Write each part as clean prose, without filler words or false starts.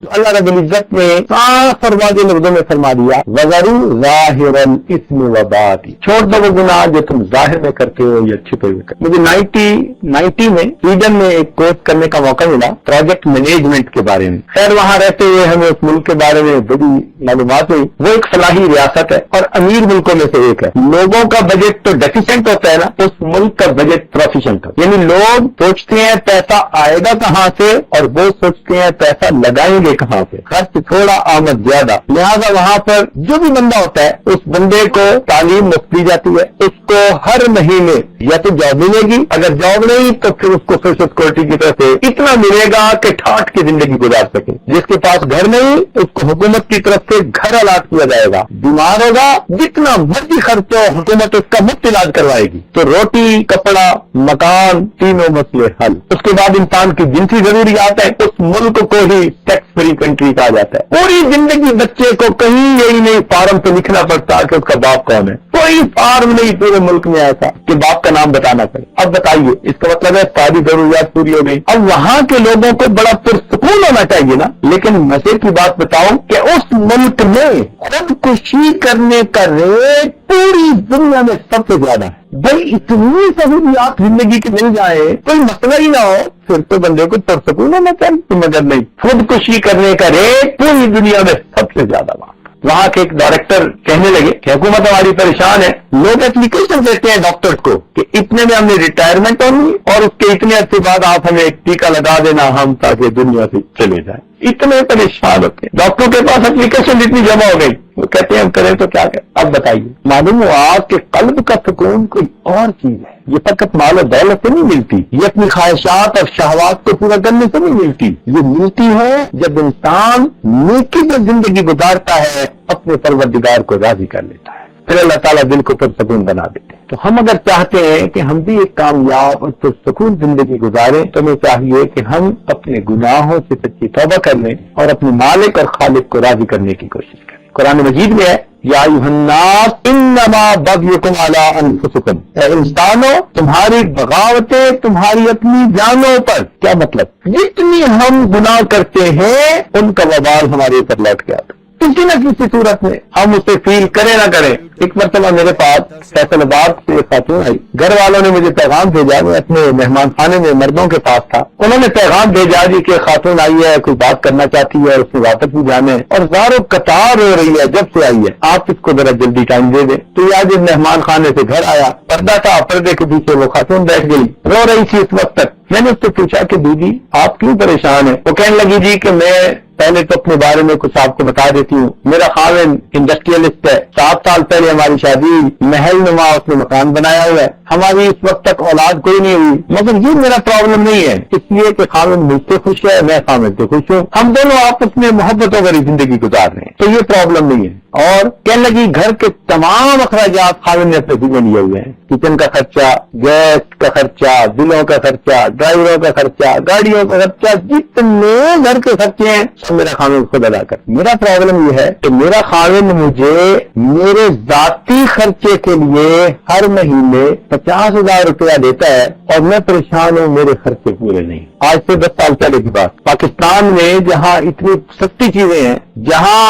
تو اللہ رب العزت نے صاف اور واضح لفظوں میں فرما دیا وَذَرُوا ظَاهِرَ الْإِثْمِ وَبَاطِنَهُ، چھوڑ دو وہ گناہ جو تم ظاہر میں کرتے ہو یا چھپے ہوئے کرتے ہو۔ مجھے 1990 میں سویڈن میں ایک کورس کرنے کا موقع ملا پروجیکٹ مینجمنٹ کے بارے میں۔ خیر وہاں رہتے ہوئے ہمیں اس ملک کے بارے میں بڑی معلومات ہوئی۔ وہ ایک فلاحی ریاست ہے اور امیر ملکوں میں سے ایک ہے۔ لوگوں کا بجٹ تو ڈیفیشنٹ ہوتا ہے نا، اس ملک کا بجٹ پروفیشنٹ ہوتا ہے، یعنی لوگ سوچتے ہیں پیسہ آئے گا کہاں سے اور وہ سوچتے ہیں پیسہ لگائیں گے کہاں سے، خرچ تھوڑا آمد زیادہ۔ لہذا وہاں پر جو بھی بندہ ہوتا ہے اس بندے کو تعلیم مفت دی جاتی ہے، اس کو ہر مہینے یا تو جاب ملے گی، اگر جاب نہیں تو پھر اس کو سوشل سیکورٹی کی طرف سے اتنا ملے گا کہ ٹھاٹ کی زندگی گزار سکے۔ جس کے پاس گھر نہیں اس کو حکومت کی طرف سے گھر الاٹ کیا جائے گا، بیمار ہوگا جتنا مرضی خرچ ہو حکومت اس کا مفت علاج کروائے گی۔ تو روٹی، کپڑا، مکان، تینوں مسئلے حل۔ اس کے بعد انسان کی جنسی ضروریات ہے، اس ملک کو ہی ٹیکس فری کنٹری کہا جاتا ہے۔ پوری زندگی بچے کو کہیں یہی نہیں فارم پہ لکھنا پڑتا کہ اس کا باپ کون ہے، کوئی فارم نہیں پورے ملک میں ایسا کہ باپ کا نام بتانا پڑے۔ اب بتائیے اس کا مطلب ہے ساری ضروریات پوری ہو گئی۔ اب وہاں کے لوگوں کو بڑا پرسکون ہونا چاہیے نا، لیکن مزے کی بات بتاؤں کہ اس ملک میں خودکشی کرنے کا ریٹ پوری دنیا میں سب سے زیادہ ہے۔ بھائی اتنی سہولیات زندگی کی مل جائے کوئی مسئلہ ہی نہ ہو، پھر تو بندے کو پرسکون ہونا چاہیے، مگر نہیں، خودکشی کرنے کا ریٹ پوری دنیا میں سب سے زیادہ وہاں کے ایک ڈائریکٹر کہنے لگے کہ حکومت ہماری پریشان ہے، لوگ اپلیکیشن دیتے ہیں ڈاکٹر کو کہ اتنے میں ہم نے ریٹائرمنٹ ہونی اور اس کے اتنے عرصے بعد آپ ہمیں ایک ٹیکہ لگا دینا ہم تاکہ دنیا سے چلے جائیں۔ اتنے پریشان ہوتے ہیں، ڈاکٹروں کے پاس اپلیکیشن اتنی جمع ہو گئی، وہ کہتے ہیں ہم کریں تو کیا کریں۔ اب بتائیے معلوم ہوا کہ قلب کا سکون کوئی اور چیز ہے، یہ فقط مال و دولت سے نہیں ملتی، یہ اپنی خواہشات اور شہوات کو پورا کرنے سے نہیں ملتی، یہ ملتی ہے جب انسان نیکی میں زندگی گزارتا ہے، اپنے پروردگار کو راضی کر لیتا ہے، پھر اللہ تعالیٰ دل کو پرسکون بنا دیتے ہیں۔ تو ہم اگر چاہتے ہیں کہ ہم بھی ایک کامیاب اور پرسکون زندگی گزاریں تو ہمیں چاہیے کہ ہم اپنے گناہوں سے سچی توبہ کر لیں اور اپنے مالک اور خالق کو راضی کرنے کی کوشش کریں۔ قرآن مجید میں ہے یا ایھا الناس انما بغیکم علی انفسکم، اے انسانوں تمہاری بغاوتیں تمہاری اپنی جانوں پر۔ کیا مطلب؟ جتنی ہم گناہ کرتے ہیں ان کا وبال ہمارے اوپر لوٹ کے آتا ہے کسی نہ کسی صورت میں، ہم اسے فیل کریں نہ کریں۔ ایک مرتبہ میرے پاس فیصل آباد سے ایک خاتون آئی، گھر والوں نے مجھے پیغام بھیجا، میں اپنے مہمان خانے میں مردوں کے پاس تھا، انہوں نے پیغام بھیجا جی کہ خاتون آئی ہے، کوئی بات کرنا چاہتی ہے، اس سے واپس بھی جانے اور زاروں قطار ہو رہی ہے جب سے آئی ہے، آپ اس کو ذرا جلدی ٹائم دے دیں۔ تو یہ آج مہمان خانے سے گھر آیا، پردہ تھا، پردے کے پیچھے وہ خاتون بیٹھ گئی، رو رہی تھی اس وقت تک۔ میں نے اس سے پوچھا کہ دیدی آپ کیوں پریشان ہیں؟ وہ کہنے لگی جی کہ میں پہلے تو اپنے بارے میں کچھ آپ کو بتا دیتی ہوں، میرا خاوند انڈسٹریلسٹ ہے، 7 سال پہلے ہماری شادی، محل نما اس نے مکان بنایا ہوا ہے، ہماری اس وقت تک اولاد کوئی نہیں ہوئی، مگر یہ میرا پرابلم نہیں ہے، اس لیے کہ خاوند مجھ سے خوش ہے، میں خاوند سے خوش ہوں، ہم دونوں آپس میں محبتوں بھری زندگی گزار رہے ہیں، تو یہ پرابلم نہیں ہے۔ اور کہنے لگی گھر کے تمام اخراجات خاوند نے اپنے ذمہ لیے ہوئے ہیں، کچن کا خرچہ، گیس کا خرچہ، بلوں کا خرچہ، ڈرائیوروں کا خرچہ، گاڑیوں کا خرچہ، جتنے گھر کے خرچے ہیں سب میرا خاوند خود ادا کر۔ میرا پرابلم یہ ہے کہ میرا خاوند مجھے میرے ذاتی خرچے کے لیے ہر مہینے 50,000 روپیہ دیتا ہے اور میں پریشان ہوں، میرے خرچے پورے نہیں۔ آج سے 10 سال پہلے کی بات، پاکستان میں جہاں اتنی سستی چیزیں ہیں، جہاں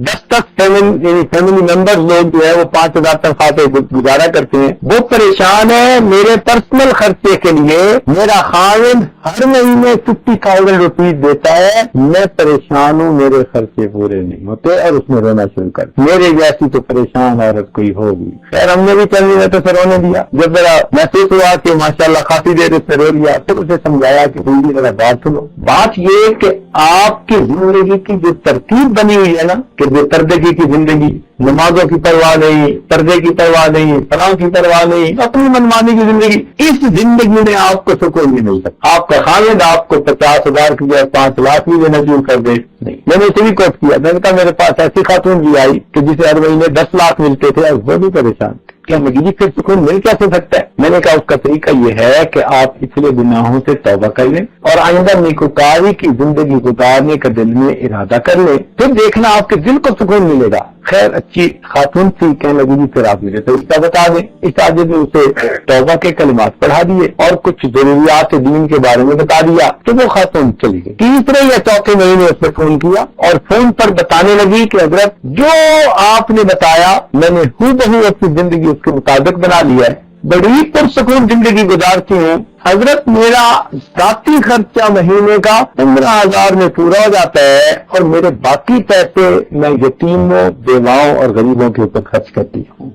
10 تک فیملی ممبر لوگ جو ہے وہ 5,000 تنخواہ پہ گزارا کرتے ہیں، وہ پریشان ہے میرے پرسنل خرچے کے لیے میرا خاوند ہر مہینے 50,000 روپیز دیتا ہے، میں پریشان ہوں، میرے خرچے پورے نہیں ہوتے، اور اس نے رونا شروع کر میرے جیسی تو پریشان عورت کوئی ہوگی۔ خیر ہم نے بھی چلنے میں تو پھر رونے دیا، جب میرا محسوس ہوا کہ ماشاءاللہ کافی دیر اس نے رو لیا، پھر اسے سمجھایا کہ ذرا بات سنو، بات یہ کہ آپ کی زندگی کی جو ترتیب بنی ہوئی ہے نا کہ بے پردگی کی زندگی، نمازوں کی پرواہ نہیں، پردے کی پرواہ نہیں، فلاں کی پرواہ نہیں، اپنی منمانی کی زندگی، اس زندگی میں آپ کو سکون نہیں مل سکتا۔ آپ کا خاوند آپ کو 50,000 کی جگہ 5 لاکھ بھی دینا شروع کر دے، نہیں۔ میں نے اسے بھی کوٹ کیا، میں نے کہا میرے پاس ایسی خاتون بھی آئی کہ جسے ہر مہینے 10 لاکھ ملتے تھے اور وہ بھی پریشان تھے، کیا مجھے پھر سکون مل کیسے سکتا ہے؟ میں نے کہا اس کا طریقہ یہ ہے کہ آپ پچھلے گناہوں سے توبہ کر لیں اور آئندہ نیکوکاری کی زندگی گزارنے کا دل میں ارادہ کر لیں، پھر دیکھنا آپ کے دل کو سکون ملے گا۔ خیر اچھی خاتون تھی، کہنے لگی جی پھر آپ مجھے تو اس کا بتا دیں۔ اس عاجز نے اسے توبہ کے کلمات پڑھا دیے اور کچھ ضروریات دین کے بارے میں بتا دیا تو وہ خاتون چلی گئی۔ تیسرے یا چوتھے مہینے اس نے فون کیا اور فون پر بتانے لگی کہ حضرت جو آپ نے بتایا میں نے ہو بہو اپنی زندگی اس کے مطابق بنا لیا ہے، بڑی پرسکون زندگی گزارتی ہوں حضرت، میرا ذاتی خرچہ مہینے کا 15,000 میں پورا ہو جاتا ہے اور میرے باقی پیسے میں یتیموں، بیواؤں اور غریبوں کے اوپر خرچ کرتی ہوں۔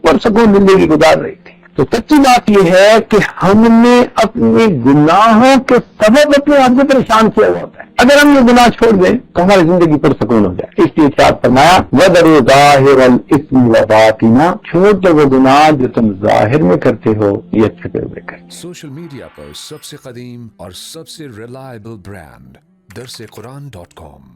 پرسکون زندگی گزار رہی تھی۔ تو سچی بات یہ ہے کہ ہم نے اپنے گناہوں کے سبب اپنے آپ کو پریشان کیا ہوا ہوتا ہے۔ اگر ہم یہ گناہ چھوڑ دیں تو ہماری زندگی پرسکون ہو جائے۔ اس لیے ارشاد فرمایا وَذَرُوا ظَاهِرَ الْإِثْمِ وَبَاطِنَهُ، چھوڑ دو وہ گناہ جو تم ظاہر میں کرتے ہو یا چھپے ہوئے کرتے ہو۔ سوشل میڈیا پر سب سے قدیم اور سب سے ریلائبل برانڈ درسقرآن.com